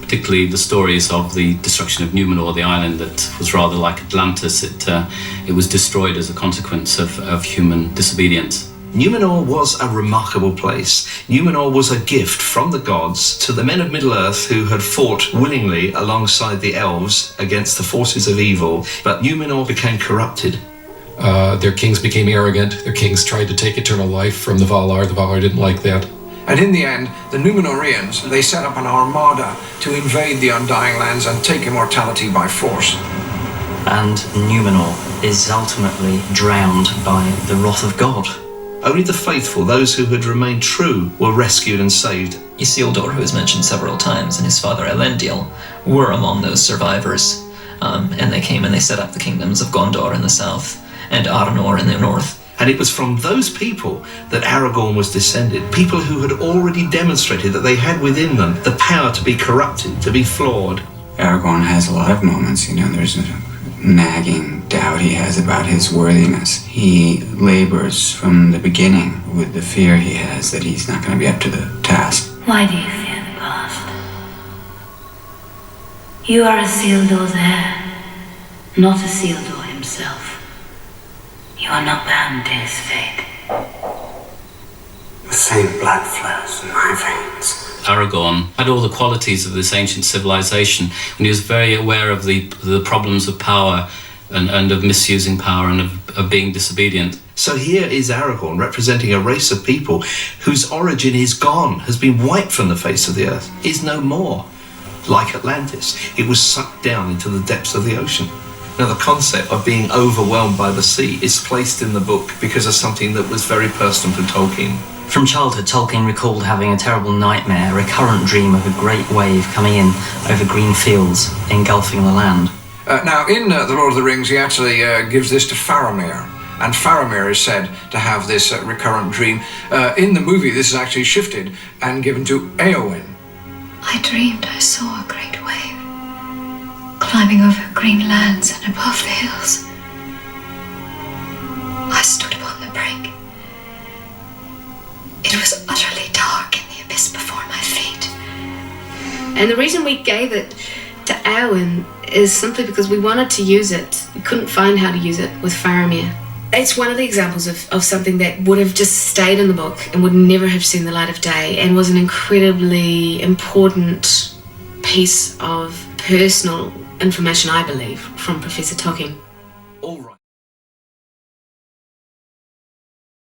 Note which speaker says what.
Speaker 1: particularly the stories of the destruction of Numenor, the island that was rather like Atlantis. It was destroyed as a consequence of human disobedience.
Speaker 2: Numenor was a remarkable place. Numenor was a gift from the gods to the men of Middle-earth who had fought willingly alongside the elves against the forces of evil, but Numenor became corrupted.
Speaker 3: Their kings became arrogant. Their kings tried to take eternal life from the Valar. The Valar didn't like that.
Speaker 4: And in the end, the Númenóreans, they set up an armada to invade the Undying Lands and take immortality by force.
Speaker 5: And Numenor is ultimately drowned by the wrath of God.
Speaker 2: Only the faithful, those who had remained true, were rescued and saved.
Speaker 6: Isildur, who is mentioned several times, and his father Elendil were among those survivors. And they came and they set up the kingdoms of Gondor in the south and Arnor in the north.
Speaker 2: And it was from those people that Aragorn was descended, people who had already demonstrated that they had within them the power to be corrupted, to be flawed.
Speaker 7: Aragorn has a lot of moments, there's a nagging doubt he has about his worthiness. He labors from the beginning with the fear he has that he's not going to be up to the task.
Speaker 8: Why do you fear the past? You are Isildur's heir, not Isildur himself. You are not bound to his fate.
Speaker 9: The same blood flows in my veins.
Speaker 1: Aragorn had all the qualities of this ancient civilization, and he was very aware of the problems of power and of misusing power and of being disobedient.
Speaker 2: So here is Aragorn representing a race of people whose origin is gone, has been wiped from the face of the earth, is no more. Like Atlantis, it was sucked down into the depths of the ocean. Now, the concept of being overwhelmed by the sea is placed in the book because of something that was very personal to Tolkien.
Speaker 5: From childhood, Tolkien recalled having a terrible nightmare, a recurrent dream of a great wave coming in over green fields, engulfing the land.
Speaker 4: Now, in The Lord of the Rings, he actually gives this to Faramir. And Faramir is said to have this recurrent dream. In the movie, this is actually shifted and given to Eowyn.
Speaker 10: I dreamed I saw a great wave, climbing over green lands and above the hills. I stood upon the brink. It was utterly dark in the abyss before my feet.
Speaker 11: And the reason we gave it to Eowyn is simply because we wanted to use it. We couldn't find how to use it with Faramir. It's one of the examples of something that would have just stayed in the book and would never have seen the light of day, and was an incredibly important piece of personal information, I believe, from Professor Tolkien.